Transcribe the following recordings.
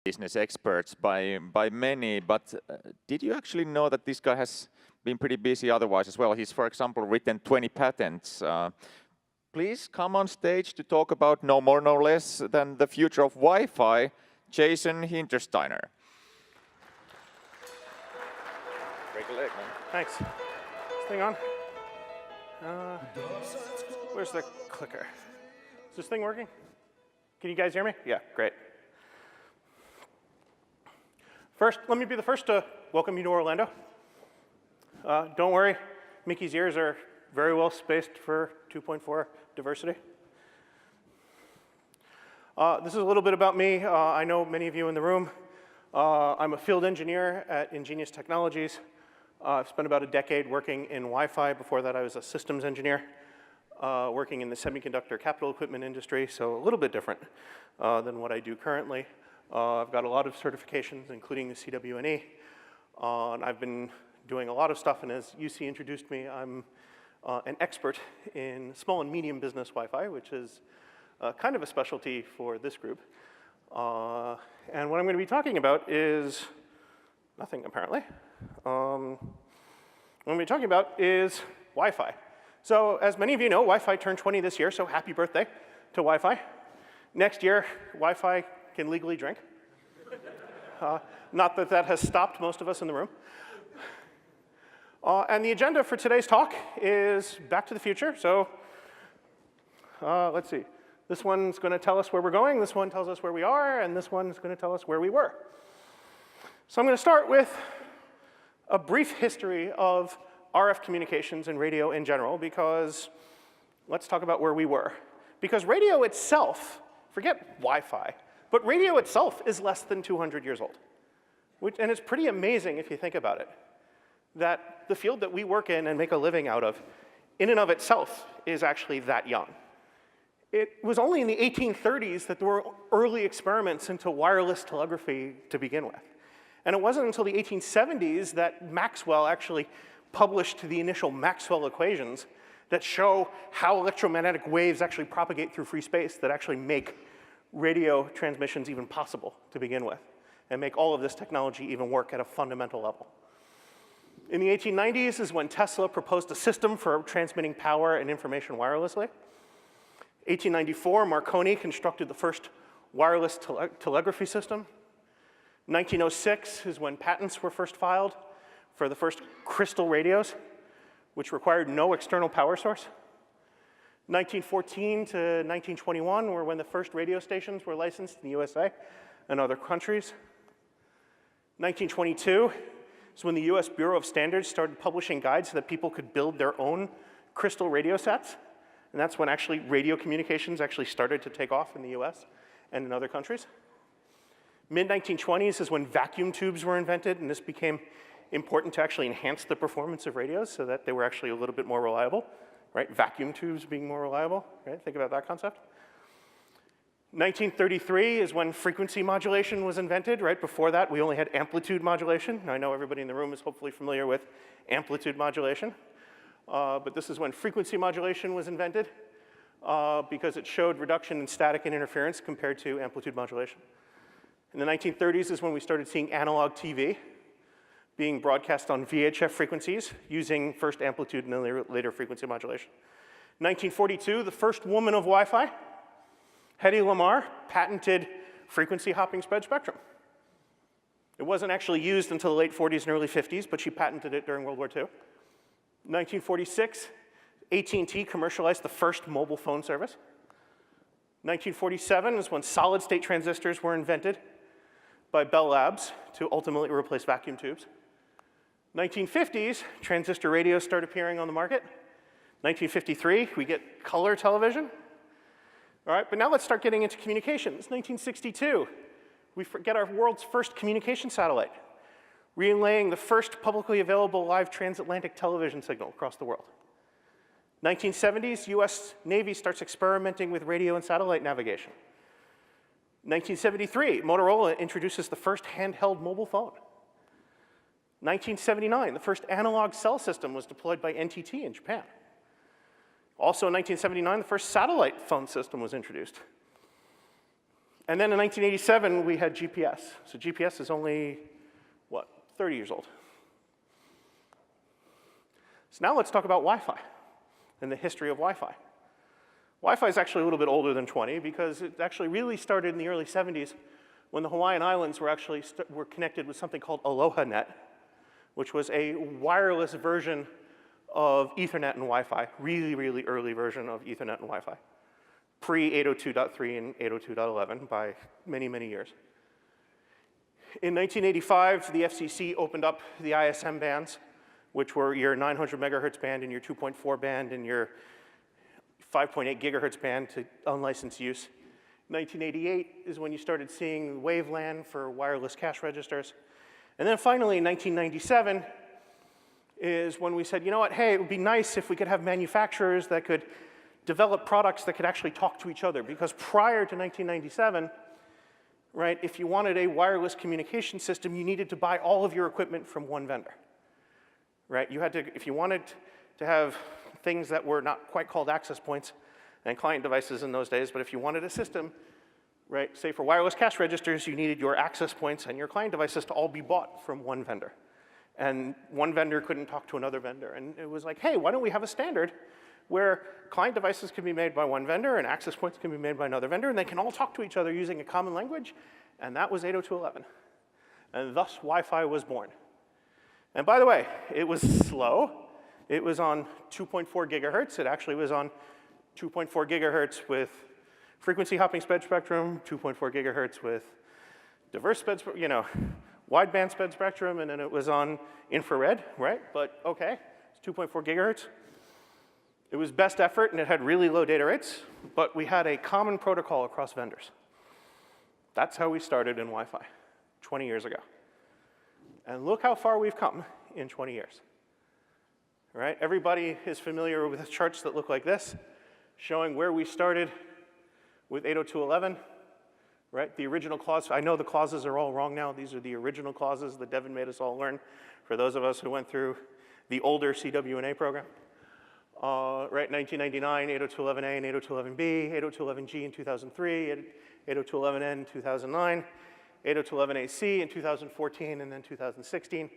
business experts by many, but did you actually know that this guy has been pretty busy otherwise as well? He's, for example, written 20 patents. Please come on stage to talk about no more, no less than the future of Wi-Fi, Jason Hintersteiner. Break a leg, man. Thanks. Is this thing on? Where's the clicker? Is this thing working? Can you guys hear me? Yeah, great. First, let me be the first to welcome you to Orlando. Don't worry, Mickey's ears are very well spaced for 2.4 diversity. This is a little bit about me. I know many of you in the room. I'm a field engineer at Ingenious Technologies. I've spent about a decade working in Wi-Fi. Before that, I was a systems engineer working in the semiconductor capital equipment industry, so a little bit different than what I do currently. I've got a lot of certifications, including the CWNE, and I've been doing a lot of stuff, and as UC introduced me, I'm an expert in small and medium business Wi-Fi, which is kind of a specialty for this group. And what I'm going to be talking about is nothing, apparently. What I'm going to be talking about is Wi-Fi. So as many of you know, Wi-Fi turned 20 this year, so happy birthday to Wi-Fi. Next year, Wi-Fi can legally drink. Not that that has stopped most of us in the room. And the agenda for today's talk is Back to the Future. So let's see. This one's going to tell us where we're going. This one tells us where we are. And this one's going to tell us where we were. So I'm going to start with a brief history of RF communications and radio in general, because let's talk about where we were. Because radio itself, forget Wi-Fi, but radio itself is less than 200 years old. And it's pretty amazing if you think about it, that the field that we work in and make a living out of, in and of itself, is actually that young. It was only in the 1830s that there were early experiments into wireless telegraphy to begin with. And it wasn't until the 1870s that Maxwell actually published the initial Maxwell equations that show how electromagnetic waves actually propagate through free space that actually make radio transmissions even possible to begin with, and make all of this technology even work at a fundamental level. In the 1890s is when Tesla proposed a system for transmitting power and information wirelessly. 1894, Marconi constructed the first wireless telegraphy system. 1906 is when patents were first filed for the first crystal radios, which required no external power source. 1914 to 1921 were when the first radio stations were licensed in the USA and other countries. 1922 is when the US Bureau of Standards started publishing guides so that people could build their own crystal radio sets. And that's when actually radio communications actually started to take off in the US and in other countries. Mid-1920s is when vacuum tubes were invented, and this became important to actually enhance the performance of radios so that they were actually a little bit more reliable. Right? Vacuum tubes being more reliable, right? Think about that concept. 1933 is when frequency modulation was invented. Right before that, we only had amplitude modulation. I know everybody in the room is hopefully familiar with amplitude modulation. But this is when frequency modulation was invented because it showed reduction in static and interference compared to amplitude modulation. In the 1930s is when we started seeing analog TV being broadcast on VHF frequencies using first amplitude and then later frequency modulation. 1942, the first woman of Wi-Fi, Hedy Lamarr, patented frequency hopping spread spectrum. It wasn't actually used until the late 40s and early 50s, but she patented it during World War II. 1946, AT&T commercialized the first mobile phone service. 1947 is when solid-state transistors were invented by Bell Labs to ultimately replace vacuum tubes. 1950s, transistor radios start appearing on the market. 1953, we get color television. All right, but now let's start getting into communications. 1962, we get our world's first communication satellite, relaying the first publicly available live transatlantic television signal across the world. 1970s, US Navy starts experimenting with radio and satellite navigation. 1973, Motorola introduces the first handheld mobile phone. 1979, the first analog cell system was deployed by NTT in Japan. Also in 1979, the first satellite phone system was introduced. And then in 1987, we had GPS. So GPS is only, what, 30 years old. So now let's talk about Wi-Fi and the history of Wi-Fi. Wi-Fi is actually a little bit older than 20 because it actually really started in the early 70s when the Hawaiian Islands were actually were connected with something called AlohaNet, which was a wireless version of Ethernet and Wi-Fi, really, really early version of Ethernet and Wi-Fi, pre-802.3 and 802.11 by many, many years. In 1985, the FCC opened up the ISM bands, which were your 900 megahertz band and your 2.4 band and your 5.8 gigahertz band to unlicensed use. 1988 is when you started seeing WaveLAN for wireless cash registers. And then finally, in 1997, is when we said, you know what, hey, it would be nice if we could have manufacturers that could develop products that could actually talk to each other. Because prior to 1997, right, if you wanted a wireless communication system, you needed to buy all of your equipment from one vendor. Right? You had to, if you wanted to have things that were not quite called access points and client devices in those days, but if you wanted a system, right, say for wireless cash registers, you needed your access points and your client devices to all be bought from one vendor. And one vendor couldn't talk to another vendor. And it was like, hey, why don't we have a standard where client devices can be made by one vendor and access points can be made by another vendor, and they can all talk to each other using a common language? And that was 802.11. And thus, Wi-Fi was born. And by the way, it was slow. It was on 2.4 gigahertz. It actually was on 2.4 gigahertz with frequency hopping spectrum, 2.4 gigahertz with diverse wideband spectrum, and then it was on infrared, right? But okay, it's 2.4 gigahertz. It was best effort, and it had really low data rates, but we had a common protocol across vendors. That's how we started in Wi-Fi 20 years ago. And look how far we've come in 20 years. Right? Everybody is familiar with charts that look like this, showing where we started with 802.11. Right? The original clause, I know the clauses are all wrong now. These are the original clauses that Devin made us all learn for those of us who went through the older CWNA program. Right, 1999, 802.11a and 802.11b, 802.11g in 2003, 802.11n in 2009, 802.11ac in 2014, and then 2016.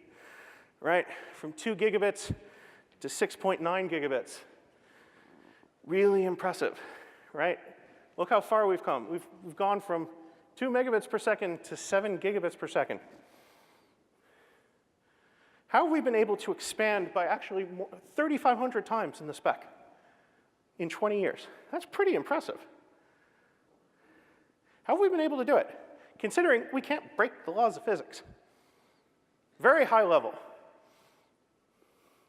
Right, from 2 gigabits to 6.9 gigabits. Really impressive, right? Look how far we've come. We've gone from 2 megabits per second to 7 gigabits per second. How have we been able to expand by actually 3,500 times in the spec in 20 years? That's pretty impressive. How have we been able to do it? Considering we can't break the laws of physics. Very high level.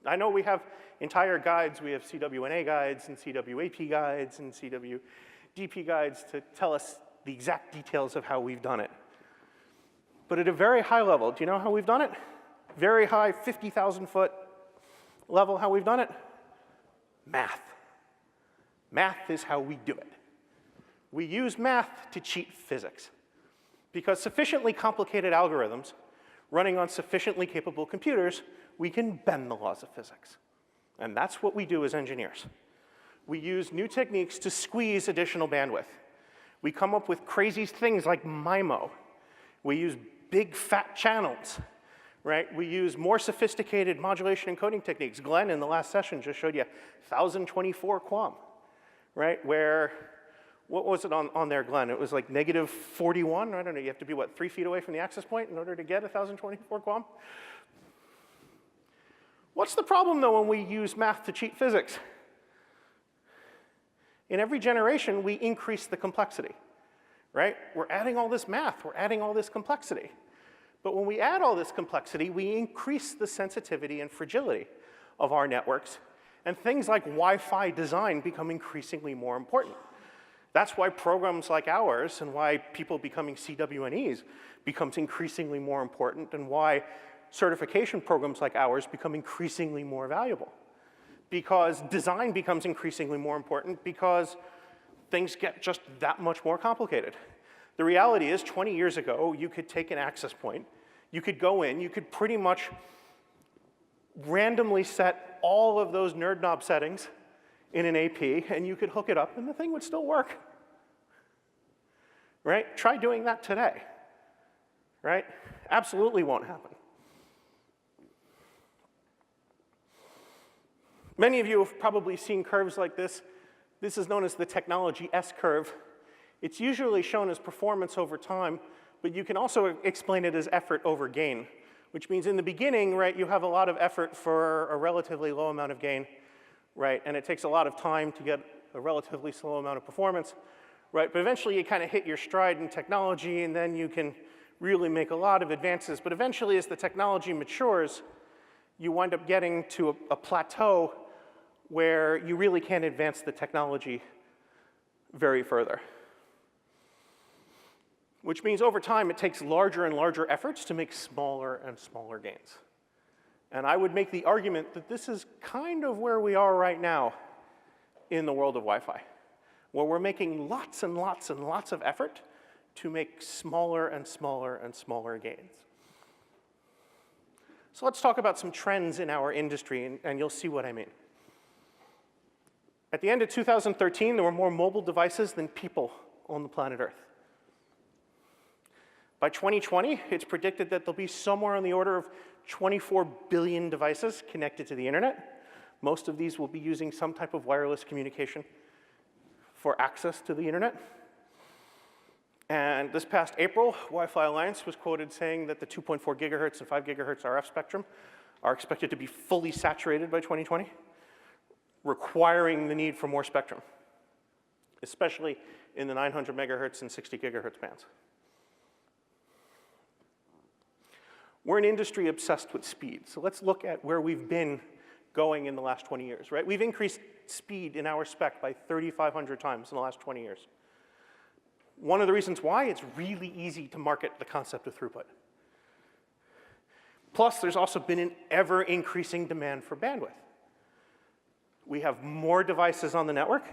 I know we have entire guides. We have CWNA guides and CWAP guides and CWDP guides to tell us the exact details of how we've done it. But at a very high level, do you know how we've done it? Very high, 50,000-foot level, how we've done it? Math. Math is how we do it. We use math to cheat physics. Because sufficiently complicated algorithms running on sufficiently capable computers, we can bend the laws of physics. And that's what we do as engineers. We use new techniques to squeeze additional bandwidth. We come up with crazy things like MIMO. We use big, fat channels. Right? We use more sophisticated modulation encoding techniques. Glenn, in the last session, just showed you 1024 QAM, right? Where, what was it on there, Glenn? It was like negative 41. I don't know, you have to be, what, 3 feet away from the access point in order to get 1024 QAM? What's the problem, though, when we use math to cheat physics? In every generation, we increase the complexity, right? We're adding all this math. We're adding all this complexity. But when we add all this complexity, we increase the sensitivity and fragility of our networks, and things like Wi-Fi design become increasingly more important. That's why programs like ours and why people becoming CWNEs becomes increasingly more important, and why certification programs like ours become increasingly more valuable. Because design becomes increasingly more important because things get just that much more complicated. The reality is, 20 years ago, you could take an access point, you could go in, you could pretty much randomly set all of those nerd knob settings in an AP, and you could hook it up, and the thing would still work. right? Try doing that today, right? Absolutely won't happen. Many of you have probably seen curves like this. This is known as the technology S-curve. It's usually shown as performance over time, but you can also explain it as effort over gain, which means in the beginning, right, you have a lot of effort for a relatively low amount of gain, right? And it takes a lot of time to get a relatively slow amount of performance, right? But eventually you kind of hit your stride in technology, and then you can really make a lot of advances. But eventually, as the technology matures, you wind up getting to a plateau where you really can't advance the technology very further. Which means over time, it takes larger and larger efforts to make smaller and smaller gains. And I would make the argument that this is kind of where we are right now in the world of Wi-Fi, where we're making lots and lots and lots of effort to make smaller and smaller and smaller gains. So let's talk about some trends in our industry, and you'll see what I mean. At the end of 2013, there were more mobile devices than people on the planet Earth. By 2020, it's predicted that there'll be somewhere on the order of 24 billion devices connected to the internet. Most of these will be using some type of wireless communication for access to the internet. And this past April, Wi-Fi Alliance was quoted saying that the 2.4 gigahertz and 5 gigahertz RF spectrum are expected to be fully saturated by 2020, requiring the need for more spectrum, especially in the 900 megahertz and 60 gigahertz bands. We're an industry obsessed with speed, so let's look at where we've been going in the last 20 years, right? We've increased speed in our spec by 3,500 times in the last 20 years. One of the reasons why, it's really easy to market the concept of throughput. Plus, there's also been an ever-increasing demand for bandwidth. We have more devices on the network,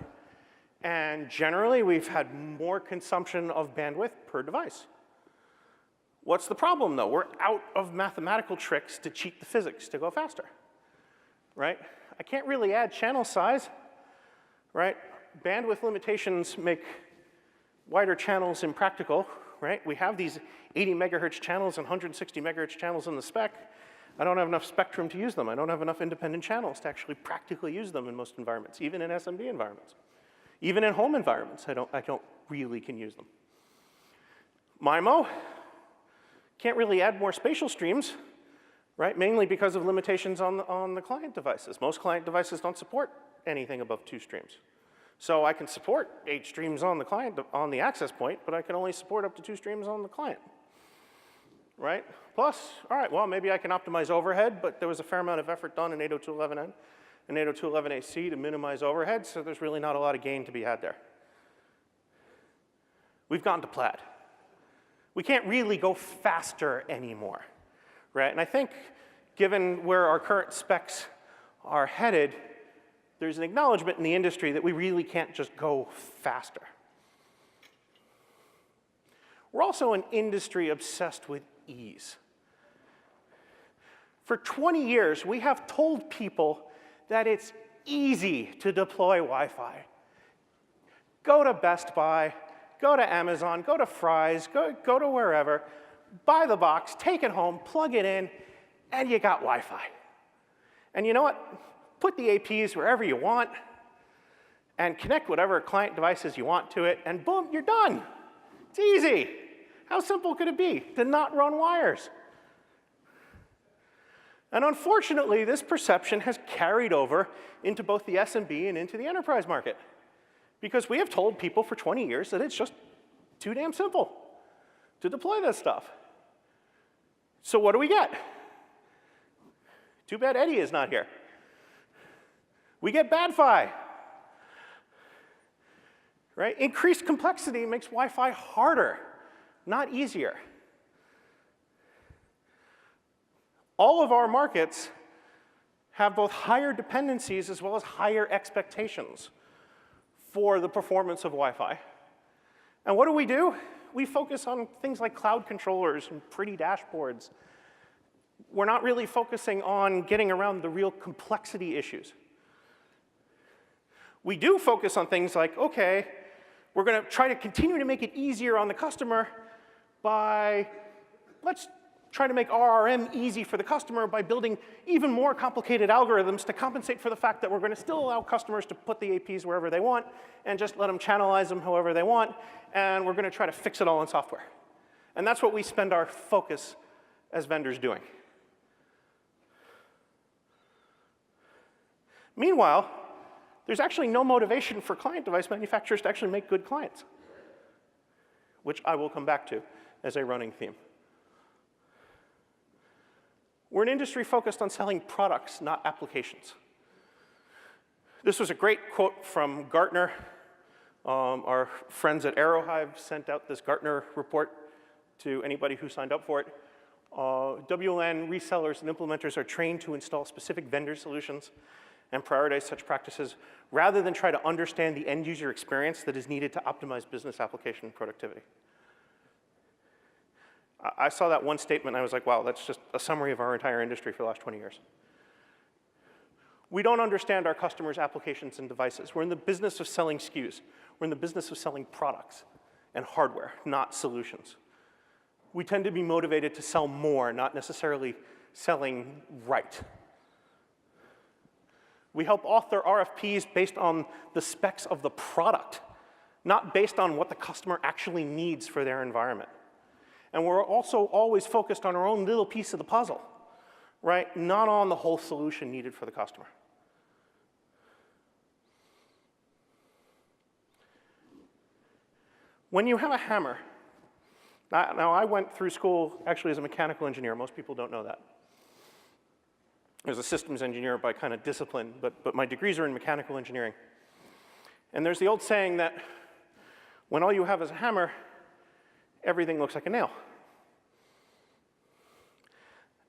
and generally, we've had more consumption of bandwidth per device. What's the problem, though? We're out of mathematical tricks to cheat the physics to go faster, right? I can't really add channel size, right? Bandwidth limitations make wider channels impractical, right? We have these 80 megahertz channels and 160 megahertz channels in the spec. I don't have enough spectrum to use them. I don't have enough independent channels to actually practically use them in most environments, even in SMB environments. Even in home environments, I don't really can use them. MIMO, can't really add more spatial streams, right? Mainly because of limitations on the client devices. Most client devices don't support anything above 2 streams. So I can support 8 streams on the client, on the access point, but I can only support up to 2 streams on the client, right? Plus, all right, well, maybe I can optimize overhead, but there was a fair amount of effort done in 802.11n and 802.11ac to minimize overhead, so there's really not a lot of gain to be had there. We've gotten to plaid. We can't really go faster anymore, right? And I think given where our current specs are headed, there's an acknowledgement in the industry that we really can't just go faster. We're also an industry obsessed with ease. For 20 years, we have told people that it's easy to deploy Wi-Fi. Go to Best Buy, go to Amazon, go to Fry's, go to wherever, buy the box, take it home, plug it in, and you got Wi-Fi. And you know what? Put the APs wherever you want, and connect whatever client devices you want to it, and boom, you're done. It's easy. How simple could it be to not run wires? And unfortunately, this perception has carried over into both the SMB and into the enterprise market. Because we have told people for 20 years that it's just too damn simple to deploy this stuff. So what do we get? Too bad Eddie is not here. We get bad-fi, right? Increased complexity makes Wi-Fi harder, not easier. All of our markets have both higher dependencies as well as higher expectations for the performance of Wi-Fi. And what do? We focus on things like cloud controllers and pretty dashboards. We're not really focusing on getting around the real complexity issues. We do focus on things like, okay, We're going to try to continue to make it easier on the customer by, let's try to make RRM easy for the customer by building even more complicated algorithms to compensate for the fact that we're going to still allow customers to put the APs wherever they want and just let them channelize them however they want, and we're going to try to fix it all in software. And that's what we spend our focus as vendors doing. Meanwhile, there's actually no motivation for client device manufacturers to actually make good clients, which I will come back to as a running theme. We're an industry focused on selling products, not applications. This was a great quote from Gartner. Our friends at Aerohive sent out this Gartner report to anybody who signed up for it. WLAN resellers and implementers are trained to install specific vendor solutions and prioritize such practices rather than try to understand the end user experience that is needed to optimize business application productivity. I saw that one statement and I was like, wow, that's just a summary of our entire industry for the last 20 years. We don't understand our customers' applications and devices. We're in the business of selling SKUs. We're in the business of selling products and hardware, not solutions. We tend to be motivated to sell more, not necessarily selling right. We help author RFPs based on the specs of the product, not based on what the customer actually needs for their environment. And we're also always focused on our own little piece of the puzzle, right? Not on the whole solution needed for the customer. When you have a hammer, now I went through school actually as a mechanical engineer. Most people don't know that. I was a systems engineer by kind of discipline, but my degrees are in mechanical engineering. And there's the old saying that when all you have is a hammer, everything looks like a nail.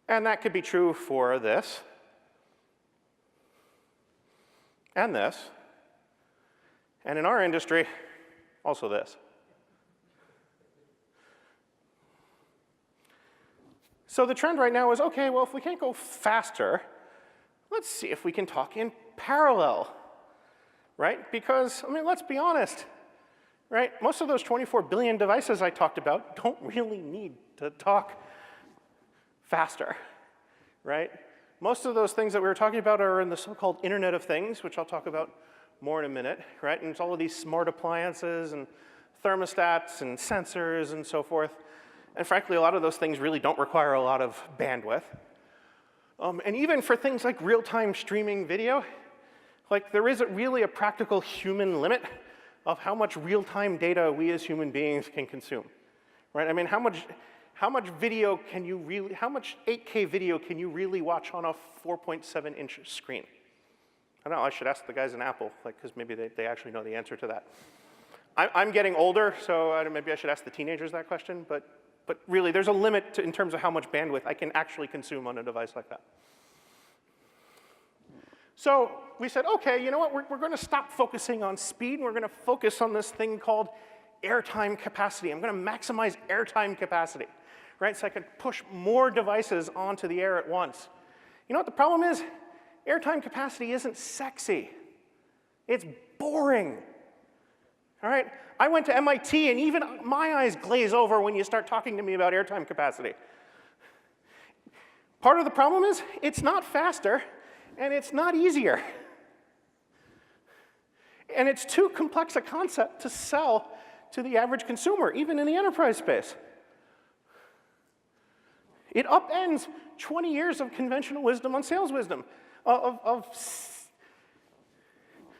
And that could be true for this, and this, and in our industry, also this. So the trend right now is, okay, well, if we can't go faster, let's see if we can talk in parallel, right? Because, I mean, let's be honest, right? Most of those 24 billion devices I talked about don't really need to talk faster, right? Most of those things that we were talking about are in the so-called Internet of Things, which I'll talk about more in a minute, right? And it's all of these smart appliances and thermostats and sensors and so forth. And frankly, a lot of those things really don't require a lot of bandwidth. And even for things like real-time streaming video, like there isn't really a practical human limit of how much real-time data we as human beings can consume, right? I mean, how much video can you really, how much 8K video can you really watch on a 4.7-inch screen? I don't know, I should ask the guys in Apple, like, because maybe they actually know the answer to that. I'm getting older, so maybe I should ask the teenagers that question, but really, there's a limit in terms of how much bandwidth I can actually consume on a device like that. So we said, okay, you know what? We're going to stop focusing on speed, and we're going to focus on this thing called airtime capacity. I'm going to maximize airtime capacity, right? So I could push more devices onto the air at once. You know what the problem is? Airtime capacity isn't sexy. It's boring. All right? I went to MIT, and even my eyes glaze over when you start talking to me about airtime capacity. Part of the problem is it's not faster, and it's not easier. And it's too complex a concept to sell to the average consumer, even in the enterprise space. It upends 20 years of conventional wisdom on sales wisdom.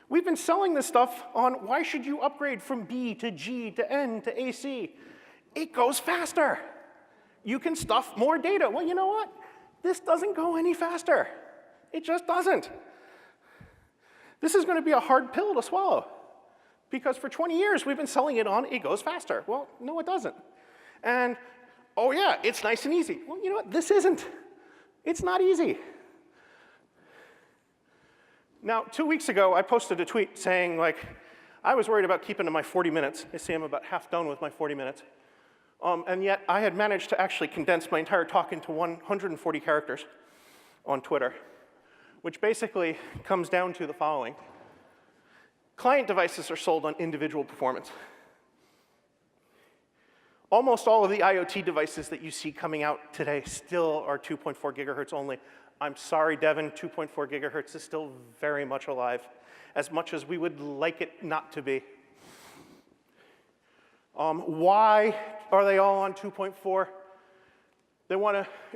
We've been selling this stuff on why should you upgrade from B to G to N to AC. It goes faster. You can stuff more data. Well, you know what? This doesn't go any faster. It just doesn't. This is going to be a hard pill to swallow because for 20 years we've been selling it on it goes faster. Well, no, it doesn't. And, oh yeah, it's nice and easy. Well, you know what? This isn't. It's not easy. Now, 2 weeks ago, I posted a tweet saying, like, I was worried about keeping to my 40 minutes. I see I'm about half done with my 40 minutes. And yet, I had managed to actually condense my entire talk into 140 characters on Twitter, which basically comes down to the following. Client devices are sold on individual performance. Almost all of the IoT devices that you see coming out today still are 2.4 gigahertz only. I'm sorry, Devin, 2.4 gigahertz is still very much alive, as much as we would like it not to be. Why are they all on 2.4?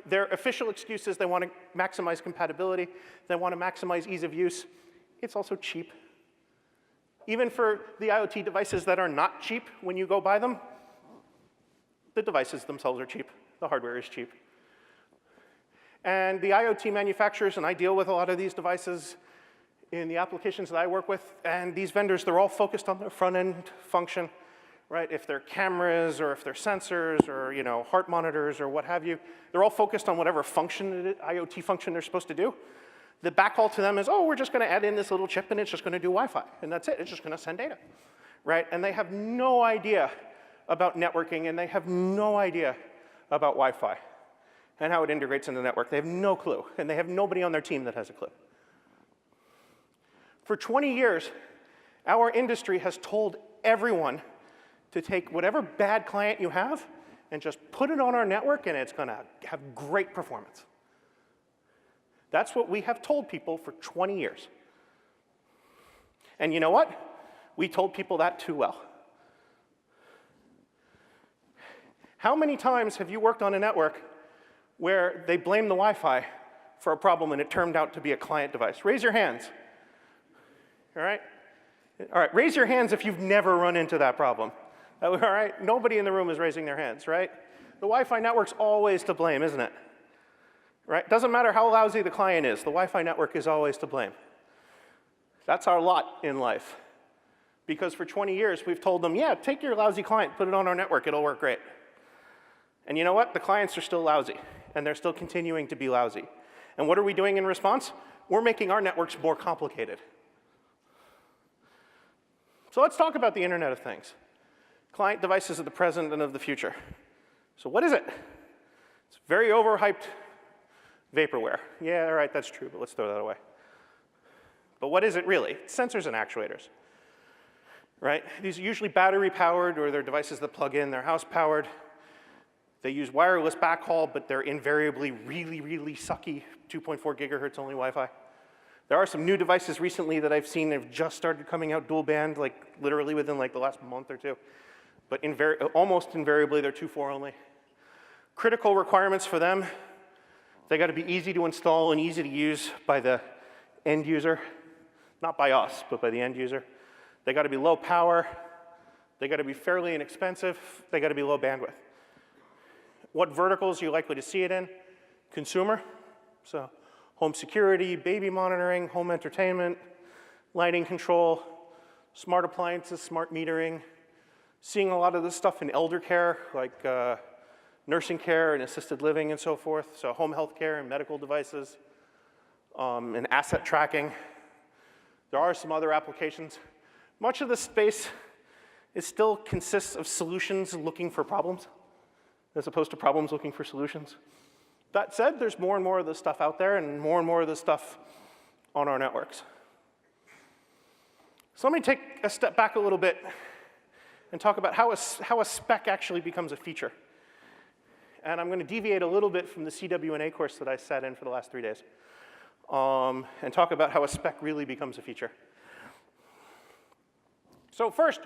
Their official excuse is they want to maximize compatibility. They want to maximize ease of use. It's also cheap. Even for the IoT devices that are not cheap when you go buy them, the devices themselves are cheap. The hardware is cheap. And the IoT manufacturers, and I deal with a lot of these devices in the applications that I work with, and these vendors, they're all focused on the front-end function, right? If they're cameras or if they're sensors or heart monitors or what have you, they're all focused on whatever function, IoT function they're supposed to do. The backhaul to them is, oh, we're just going to add in this little chip and it's just going to do Wi-Fi, and that's it. It's just going to send data, right? And they have no idea about networking, and they have no idea about Wi-Fi and how it integrates in the network. They have no clue, and they have nobody on their team that has a clue. For 20 years, our industry has told everyone to take whatever bad client you have and just put it on our network, and it's going to have great performance. That's what we have told people for 20 years. And you know what? We told people that too well. How many times have you worked on a network where they blame the Wi-Fi for a problem and it turned out to be a client device? Raise your hands. All right? All right, raise your hands if you've never run into that problem. All right? Nobody in the room is raising their hands, right? The Wi-Fi network's always to blame, isn't it? Right? Doesn't matter how lousy the client is, the Wi-Fi network is always to blame. That's our lot in life. Because for 20 years, we've told them, yeah, take your lousy client, put it on our network, it'll work great. And you know what? The clients are still lousy, and they're still continuing to be lousy. And what are we doing in response? We're making our networks more complicated. So let's talk about the Internet of Things. Client devices of the present and of the future. So what is it? It's very overhyped vaporware. Yeah, all right, that's true, but let's throw that away. But what is it really? It's sensors and actuators, right? These are usually battery-powered, or they're devices that plug in. They're house-powered. They use wireless backhaul, but they're invariably really, really sucky 2.4 gigahertz only Wi-Fi. There are some new devices recently that I've seen that have just started coming out dual band, like literally within like the last month or two. But almost invariably, they're 2.4 only. Critical requirements for them: they got to be easy to install and easy to use by the end user. Not by us, but by the end user. They got to be low power. They got to be fairly inexpensive. They got to be low bandwidth. What verticals are you likely to see it in? Consumer, so home security, baby monitoring, home entertainment, lighting control, smart appliances, smart metering. Seeing a lot of this stuff in elder care, like nursing care and assisted living and so forth. So home health care and medical devices, and asset tracking. There are some other applications. Much of the space still consists of solutions looking for problems, as opposed to problems looking for solutions. That said, there's more and more of this stuff out there, and more of this stuff on our networks. So let me take a step back a little bit and talk about how a spec actually becomes a feature. And I'm going to deviate a little bit from the CWNA course that I sat in for the last 3 days, and talk about how a spec really becomes a feature. So first,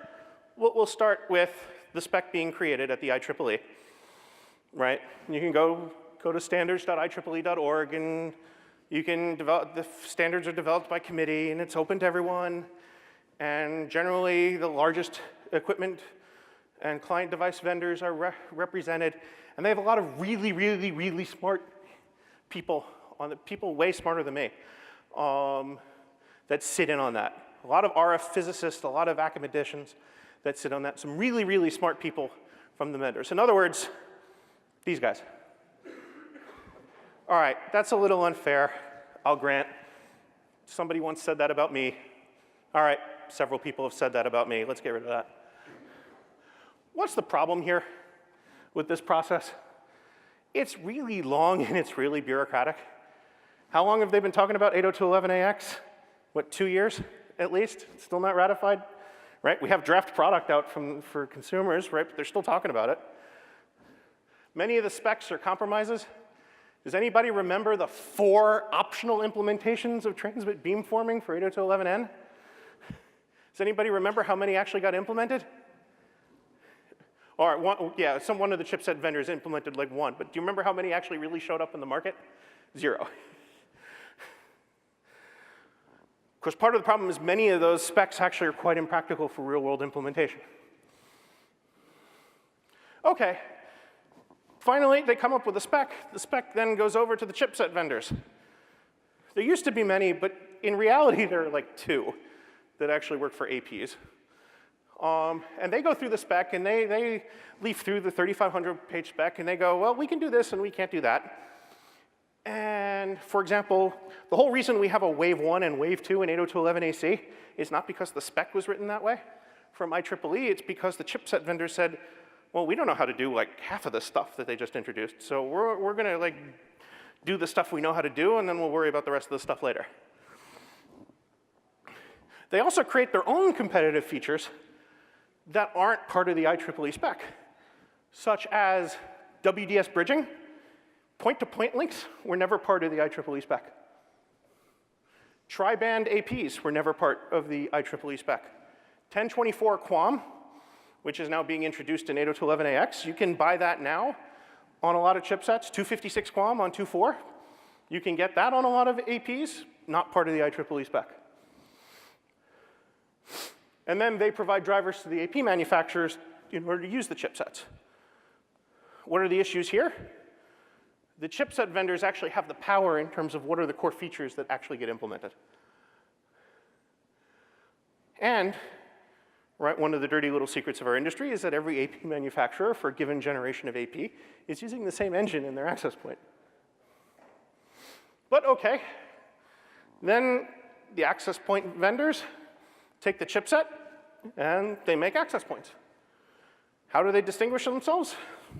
we'll start with the spec being created at the IEEE. Right? You can go to standards.ieee.org, and you can develop, the standards are developed by committee, and it's open to everyone. And generally, the largest equipment and client device vendors are represented. And they have a lot of really, really, really smart people, people way smarter than me, that sit in on that. A lot of RF physicists, a lot of academicians that sit on that. Some really, really smart people from the vendors. In other words, these guys. All right, that's a little unfair, I'll grant. Somebody once said that about me. All right, several people have said that about me. Let's get rid of that. What's the problem here with this process? It's really long and it's really bureaucratic. How long have they been talking about 802.11ax? What, 2 years at least? Still not ratified? Right? We have draft product out for consumers, right? But they're still talking about it. Many of the specs are compromises. Does anybody remember the 4 optional implementations of transmit beamforming for 802.11n? Does anybody remember how many actually got implemented? Or one of the chipset vendors implemented like 1, but do you remember how many actually really showed up in the market? 0. Of course, part of the problem is many of those specs actually are quite impractical for real-world implementation. Okay. Finally, they come up with a spec. The spec then goes over to the chipset vendors. There used to be many, but in reality, there are like 2 that actually work for APs. And they go through the spec, and they leaf through the 3,500-page spec, and they go, well, we can do this, and we can't do that. And for example, the whole reason we have a wave 1 and wave 2 in 802.11ac is not because the spec was written that way from IEEE. It's because the chipset vendor said, well, we don't know how to do like half of the stuff that they just introduced. So we're going to like do the stuff we know how to do, and then we'll worry about the rest of the stuff later. They also create their own competitive features that aren't part of the IEEE spec, such as WDS bridging. Point-to-point links were never part of the IEEE spec. Tri-band APs were never part of the IEEE spec. 1024 QAM, which is now being introduced in 802.11ax. You can buy that now on a lot of chipsets, 256 QAM on 2.4. You can get that on a lot of APs, not part of the IEEE spec. And then they provide drivers to the AP manufacturers in order to use the chipsets. What are the issues here? The chipset vendors actually have the power in terms of what are the core features that actually get implemented. And right, one of the dirty little secrets of our industry is that every AP manufacturer for a given generation of AP is using the same engine in their access point. But OK, then the access point vendors take the chipset and they make access points. How do they distinguish themselves?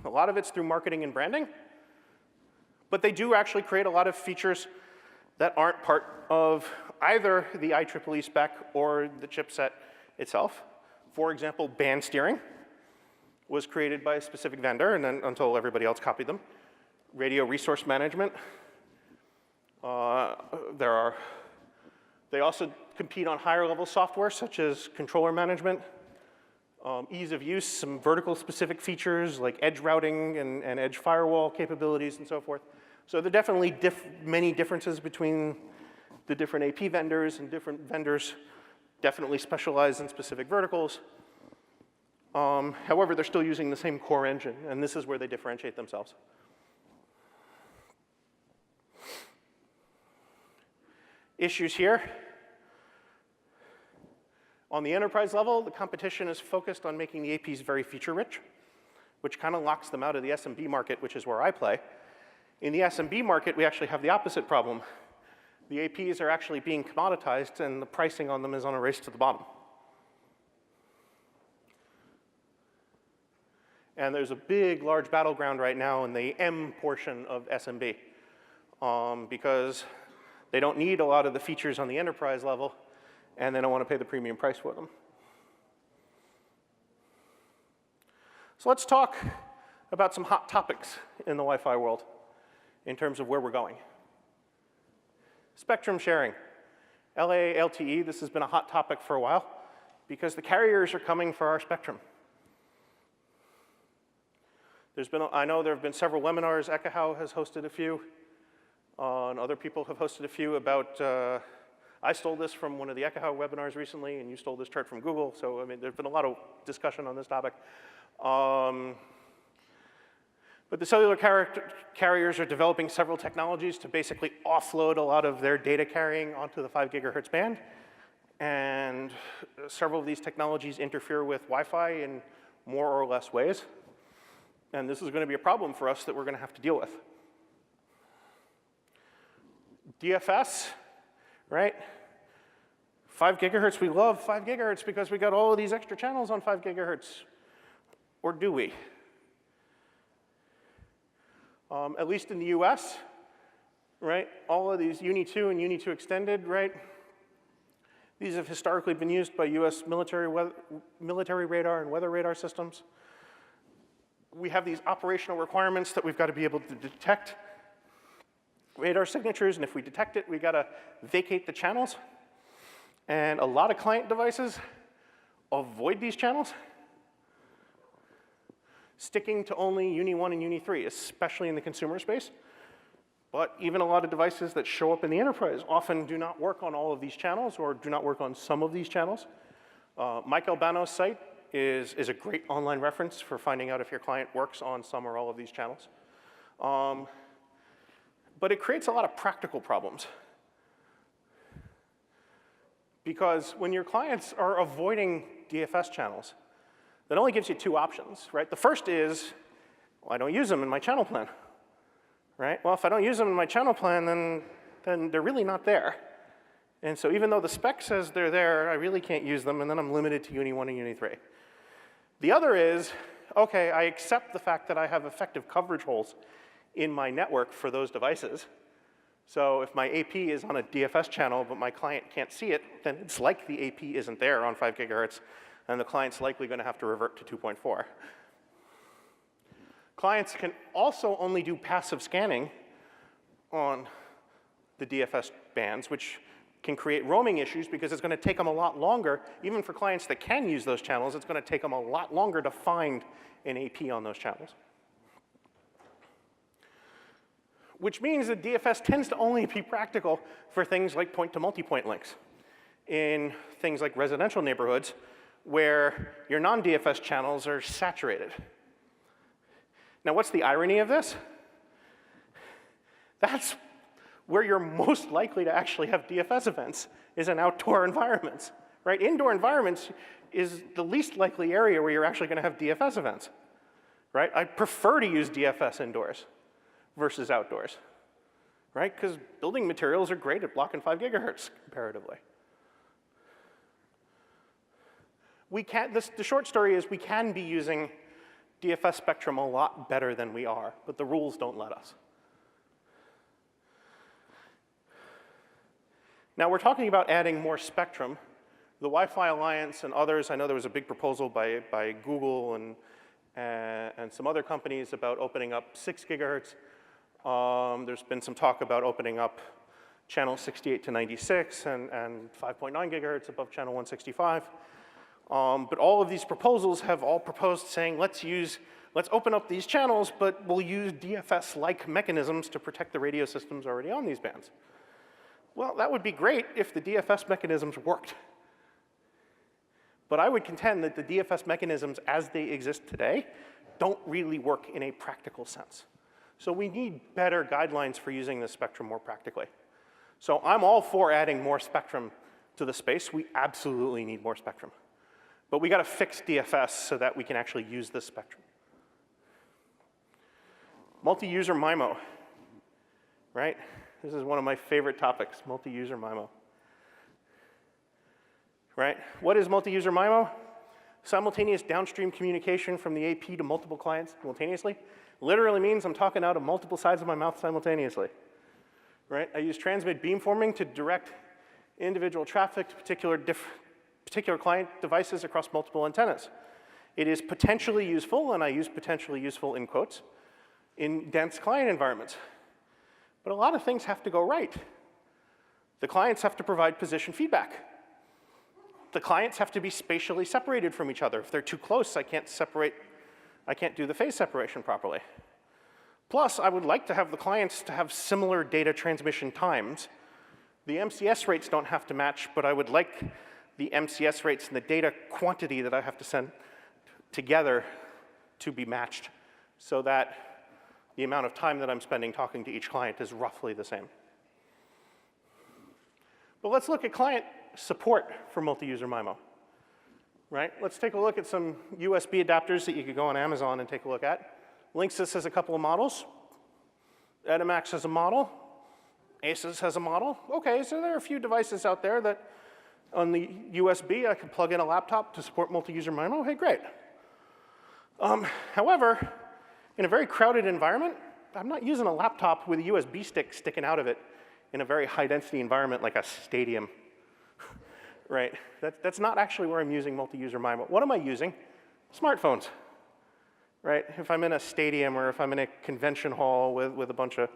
A lot of it's through marketing and branding. But they do actually create a lot of features that aren't part of either the IEEE spec or the chipset itself. For example, band steering was created by a specific vendor, and then until everybody else copied them. Radio resource management. They also compete on higher level software, such as controller management, ease of use, some vertical specific features like edge routing and edge firewall capabilities and so forth. So there are definitely many differences between the different AP vendors, and different vendors definitely specialize in specific verticals. However, they're still using the same core engine, and this is where they differentiate themselves. Issues here. On the enterprise level, the competition is focused on making the APs very feature-rich, which kind of locks them out of the SMB market, which is where I play. In the SMB market, we actually have the opposite problem. The APs are actually being commoditized, and the pricing on them is on a race to the bottom. And there's a big, large battleground right now in the M portion of SMB, because they don't need a lot of the features on the enterprise level, and they don't want to pay the premium price for them. So let's talk about some hot topics in the Wi-Fi world in terms of where we're going. Spectrum sharing. LA, LTE, this has been a hot topic for a while because the carriers are coming for our spectrum. I know there have been several webinars. Ekahau has hosted a few. And other people have hosted a few about, I stole this from one of the Ekahau webinars recently, and you stole this chart from Google. So I mean, there's been a lot of discussion on this topic. But the cellular carriers are developing several technologies to basically offload a lot of their data carrying onto the 5 gigahertz band. And several of these technologies interfere with Wi-Fi in more or less ways. And this is going to be a problem for us that we're going to have to deal with. DFS, right? 5 gigahertz, we love 5 gigahertz because we got all of these extra channels on 5 gigahertz. Or do we? At least in the US, right? All of these Uni 2 and Uni 2 extended, right? These have historically been used by US military radar and weather radar systems. we have these operational requirements that we've got to be able to detect radar signatures, and if we detect it, we got to vacate the channels. And a lot of client devices avoid these channels, sticking to only Uni 1 and Uni 3, especially in the consumer space. But even a lot of devices that show up in the enterprise often do not work on all of these channels or do not work on some of these channels. Mike Albano's site is a great online reference for finding out if your client works on some or all of these channels. But it creates a lot of practical problems. Because when your clients are avoiding DFS channels, that only gives you two options, right? The first is, well, I don't use them in my channel plan, right? Well, if I don't use them in my channel plan, then they're really not there. And so even though the spec says they're there, I really can't use them, and then I'm limited to Uni 1 and Uni 3. The other is, okay, I accept the fact that I have effective coverage holes in my network for those devices. So if my AP is on a DFS channel, but my client can't see it, then it's like the AP isn't there on 5 gigahertz, and the client's likely going to have to revert to 2.4. Clients can also only do passive scanning on the DFS bands, which can create roaming issues because it's going to take them a lot longer, even for clients that can use those channels, it's going to take them a lot longer to find an AP on those channels. Which means that DFS tends to only be practical for things like point-to-multipoint links in things like residential neighborhoods where your non-DFS channels are saturated. Now, what's the irony of this? That's where you're most likely to actually have DFS events, is in outdoor environments, right? Indoor environments is the least likely area where you're actually going to have DFS events, right? I prefer to use DFS indoors versus outdoors, right? Because building materials are great at blocking 5 gigahertz comparatively. The short story is we can be using DFS spectrum a lot better than we are, but the rules don't let us. Now we're talking about adding more spectrum. The Wi-Fi Alliance and others, I know there was a big proposal by Google and some other companies about opening up 6 gigahertz. There's been some talk about opening up channel 68 to 96 and 5.9 gigahertz above channel 165. But all of these proposals have all proposed saying, let's open up these channels, but we'll use DFS-like mechanisms to protect the radio systems already on these bands. Well, that would be great if the DFS mechanisms worked. But I would contend that the DFS mechanisms as they exist today don't really work in a practical sense. So we need better guidelines for using this spectrum more practically. So I'm all for adding more spectrum to the space. We absolutely need more spectrum. But we got to fix DFS so that we can actually use this spectrum. Multi-user MIMO, right? This is one of my favorite topics, multi-user MIMO. Right? What is multi-user MIMO? Simultaneous downstream communication from the AP to multiple clients simultaneously. Literally means I'm talking out of multiple sides of my mouth simultaneously. Right? I use transmit beamforming to direct individual traffic to particular client devices across multiple antennas. It is potentially useful, and I use potentially useful in quotes, in dense client environments. But a lot of things have to go right. The clients have to provide position feedback. The clients have to be spatially separated from each other. If they're too close, I can't do the phase separation properly. Plus, I would like to have the clients to have similar data transmission times. The MCS rates don't have to match, but I would like the MCS rates and the data quantity that I have to send together to be matched so that the amount of time that I'm spending talking to each client is roughly the same. But let's look at client support for multi-user MIMO. Right? Let's take a look at some USB adapters that you could go on Amazon and take a look at. Linksys has a couple of models. Edimax has a model. Asus has a model. Okay, so there are a few devices out there that on the USB I could plug in a laptop to support multi-user MIMO. Hey, great. However, in a very crowded environment, I'm not using a laptop with a USB stick sticking out of it in a very high-density environment like a stadium. Right? That's not actually where I'm using multi-user MIMO. What am I using? Smartphones. right? If I'm in a stadium or if I'm in a convention hall with a bunch of,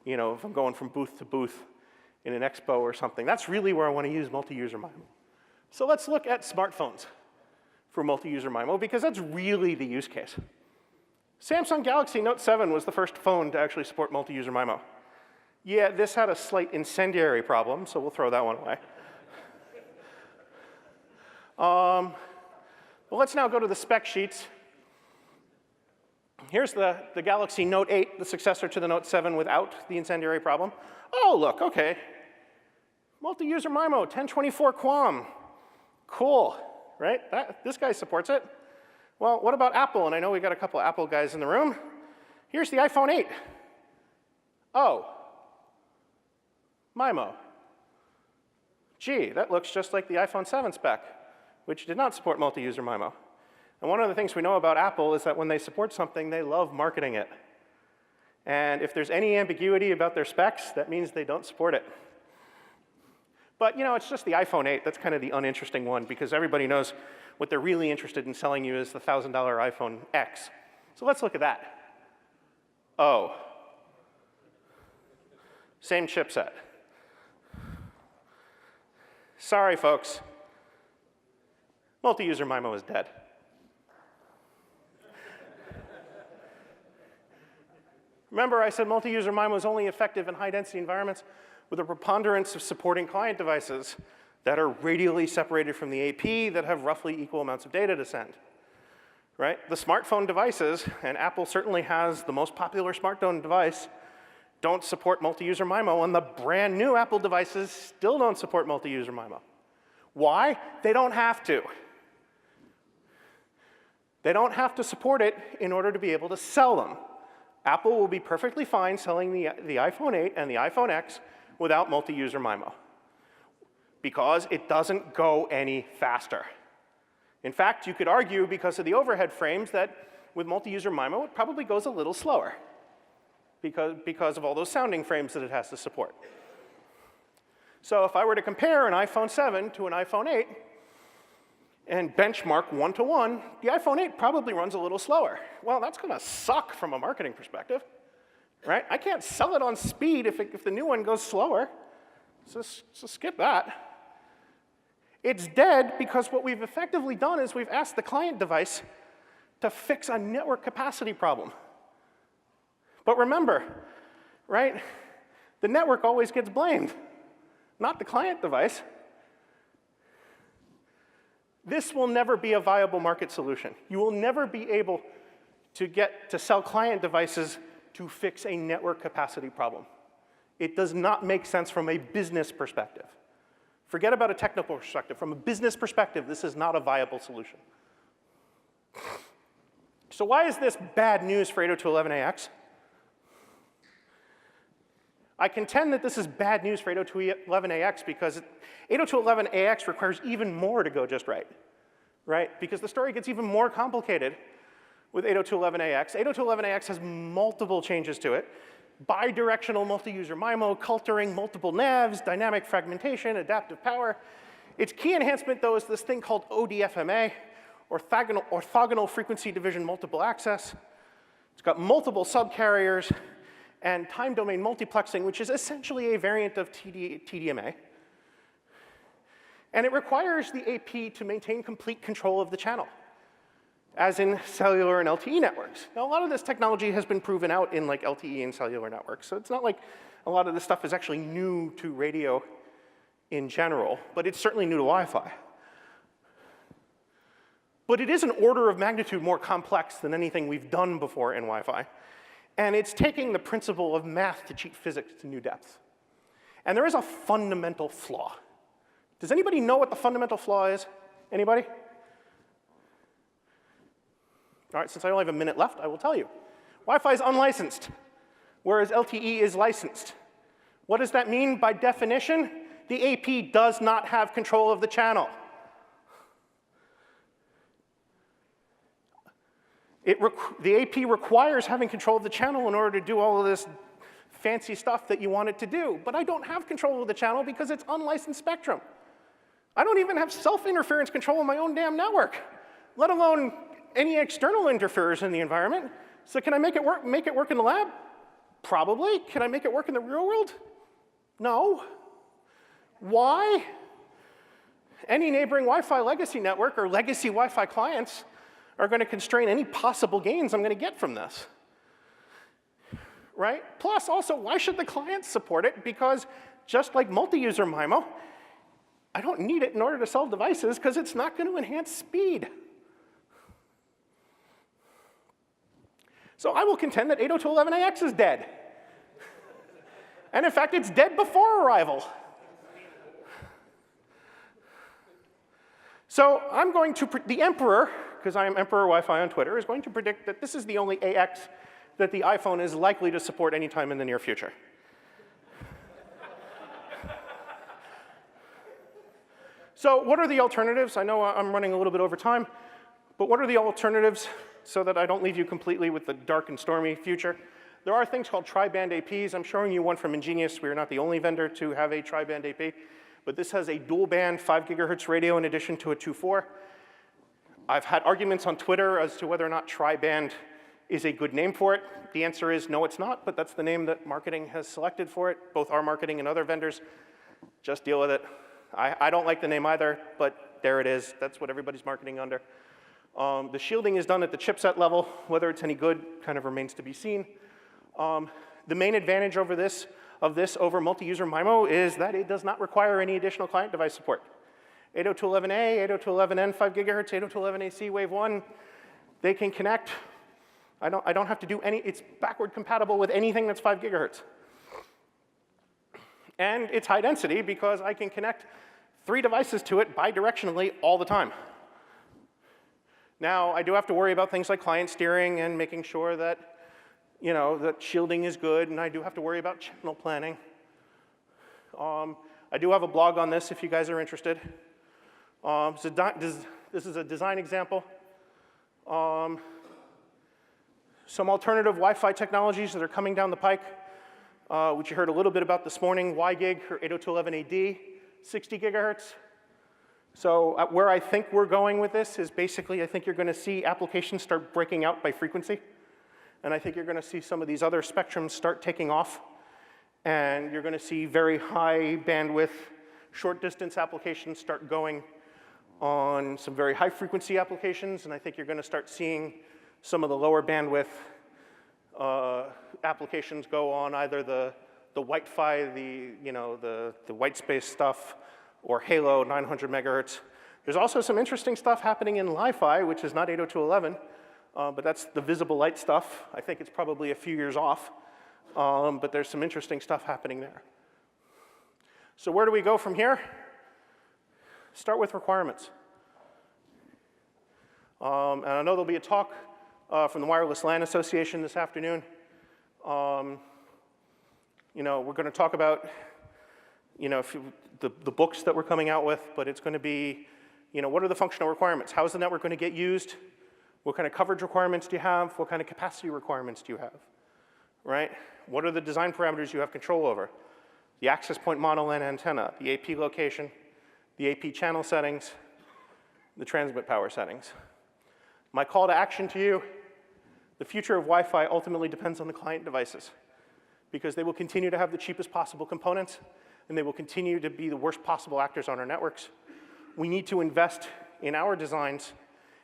if I'm going from booth to booth in an expo or something, that's really where I want to use multi-user MIMO. So let's look at smartphones for multi-user MIMO, because that's really the use case. Samsung Galaxy Note 7 was the first phone to actually support multi-user MIMO. Yeah, this had a slight incendiary problem, so we'll throw that one away. Well, let's now go to the spec sheets. Here's the Galaxy Note 8, the successor to the Note 7 without the incendiary problem. Oh, look, OK. Multi-user MIMO, 1024 QAM. Cool, right? This guy supports it. Well, what about Apple? And I know we got a couple Apple guys in the room. Here's the iPhone 8. Oh, MIMO. Gee, that looks just like the iPhone 7 spec, which did not support multi-user MIMO. And one of the things we know about Apple is that when they support something, they love marketing it. And if there's any ambiguity about their specs, that means they don't support it. But it's just the iPhone 8. That's kind of the uninteresting one, because everybody knows what they're really interested in selling you is the $1,000 iPhone X. So let's look at that. Oh. Same chipset. Sorry, folks. Multi-user MIMO is dead. Remember, I said multi-user MIMO is only effective in high-density environments with a preponderance of supporting client devices that are radially separated from the AP that have roughly equal amounts of data to send. Right? The smartphone devices, and Apple certainly has the most popular smartphone device, don't support multi-user MIMO, and the brand new Apple devices still don't support multi-user MIMO. Why? They don't have to. They don't have to support it in order to be able to sell them. Apple will be perfectly fine selling the iPhone 8 and the iPhone X without multi-user MIMO, because it doesn't go any faster. In fact, you could argue, because of the overhead frames, that with multi-user MIMO, it probably goes a little slower because of all those sounding frames that it has to support. So if I were to compare an iPhone 7 to an iPhone 8 and benchmark one-to-one, the iPhone 8 probably runs a little slower. Well, that's going to suck from a marketing perspective. Right? I can't sell it on speed if the new one goes slower. So skip that. It's dead because what we've effectively done is we've asked the client device to fix a network capacity problem. But remember, right, the network always gets blamed, not the client device. This will never be a viable market solution. You will never be able to sell client devices to fix a network capacity problem. It does not make sense from a business perspective. Forget about a technical perspective. From a business perspective, this is not a viable solution. So why is this bad news for 802.11ax? I contend that this is bad news for 802.11ax because 802.11ax requires even more to go just right? Because the story gets even more complicated with 802.11ax. 802.11ax has multiple changes to it. Bidirectional multi-user MIMO, culturing multiple navs, dynamic fragmentation, adaptive power. Its key enhancement, though, is this thing called ODFMA, orthogonal frequency division multiple access. It's got multiple subcarriers and time domain multiplexing, which is essentially a variant of TDMA. And it requires the AP to maintain complete control of the channel, as in cellular and LTE networks. Now, a lot of this technology has been proven out in like LTE and cellular networks, so it's not like a lot of this stuff is actually new to radio in general, but it's certainly new to Wi-Fi. But it is an order of magnitude more complex than anything we've done before in Wi-Fi, and it's taking the principle of math to cheat physics to new depths. And there is a fundamental flaw. Does anybody know what the fundamental flaw is? Anybody? All right, since I only have a minute left, I will tell you. Wi-Fi is unlicensed, whereas LTE is licensed. What does that mean? By definition, the AP does not have control of the channel. The AP requires having control of the channel in order to do all of this fancy stuff that you want it to do. But I don't have control of the channel because it's unlicensed spectrum. I don't even have self-interference control of my own damn network, let alone any external interferers in the environment. So can I make it work in the lab? Probably. Can I make it work in the real world? No. Why? Any neighboring Wi-Fi legacy network or legacy Wi-Fi clients are going to constrain any possible gains I'm going to get from this. Right? Plus, also, why should the clients support it? Because just like multi-user MIMO, I don't need it in order to sell devices because it's not going to enhance speed. So I will contend that 802.11ax is dead. And in fact, it's dead before arrival. So I'm going to, the Emperor, because I am Emperor Wi-Fi on Twitter, is going to predict that this is the only AX that the iPhone is likely to support anytime in the near future. So what are the alternatives? I know I'm running a little bit over time, but what are the alternatives so that I don't leave you completely with the dark and stormy future? There are things called tri-band APs. I'm showing you one from Ingenious. We are not the only vendor to have a tri-band AP, but this has a dual-band 5 gigahertz radio in addition to a 2.4. I've had arguments on Twitter as to whether or not tri-band is a good name for it. The answer is no, it's not, but that's the name that marketing has selected for it, both our marketing and other vendors. Just deal with it. I don't like the name either, but there it is. That's what everybody's marketing under. The shielding is done at the chipset level. Whether it's any good kind of remains to be seen. The main advantage over this over multi-user MIMO is that it does not require any additional client device support. 802.11a, 802.11n 5 gigahertz, 802.11ac wave 1, they can connect. I don't have to do any, it's backward compatible with anything that's 5 gigahertz. And it's high density because I can connect 3 devices to it bidirectionally all the time. Now, I do have to worry about things like client steering and making sure that, you know, that shielding is good, and I do have to worry about channel planning. I do have a blog on this if you guys are interested. So this is a design example. Some alternative Wi-Fi technologies that are coming down the pike, which you heard a little bit about this morning, WiGig or 802.11ad, 60 gigahertz. So where I think we're going with this is basically I think you're going to see applications start breaking out by frequency. And I think you're going to see some of these other spectrums start taking off. And you're going to see very high bandwidth, short distance applications start going on some very high frequency applications. And I think you're going to start seeing some of the lower bandwidth applications go on either the Wi-Fi, the white space stuff, or Halo 900 megahertz. There's also some interesting stuff happening in Li-Fi, which is not 802.11, but that's the visible light stuff. I think it's probably a few years off, but there's some interesting stuff happening there. So where do we go from here? Start with requirements. And I know there'll be a talk from the Wireless LAN Association this afternoon. We're going to talk about, the books that we're coming out with, but it's going to be, what are the functional requirements? How is the network going to get used? What kind of coverage requirements do you have? What kind of capacity requirements do you have, right? What are the design parameters you have control over? The access point model and antenna, the AP location, the AP channel settings, the transmit power settings. My call to action to you, the future of Wi-Fi ultimately depends on the client devices because they will continue to have the cheapest possible components and they will continue to be the worst possible actors on our networks. We need to invest in our designs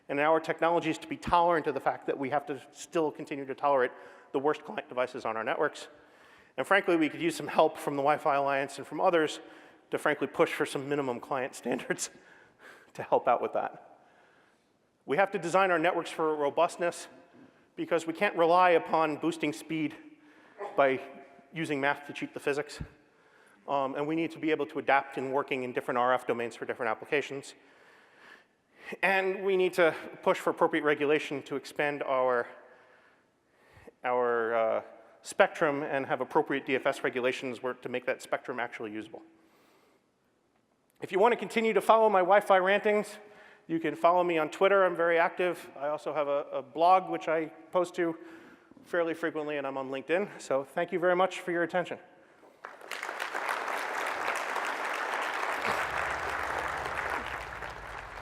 and in our technologies to be tolerant of the fact that we have to still continue to tolerate the worst client devices on our networks. And frankly, we could use some help from the Wi-Fi Alliance and from others to frankly push for some minimum client standards to help out with that. We have to design our networks for robustness because we can't rely upon boosting speed by using math to cheat the physics. And we need to be able to adapt in working in different RF domains for different applications. And we need to push for appropriate regulation to expand our spectrum and have appropriate DFS regulations to make that spectrum actually usable. If you want to continue to follow my Wi-Fi rantings, you can follow me on Twitter. I'm very active. I also have a blog which I post to fairly frequently, and I'm on LinkedIn. So thank you very much for your attention.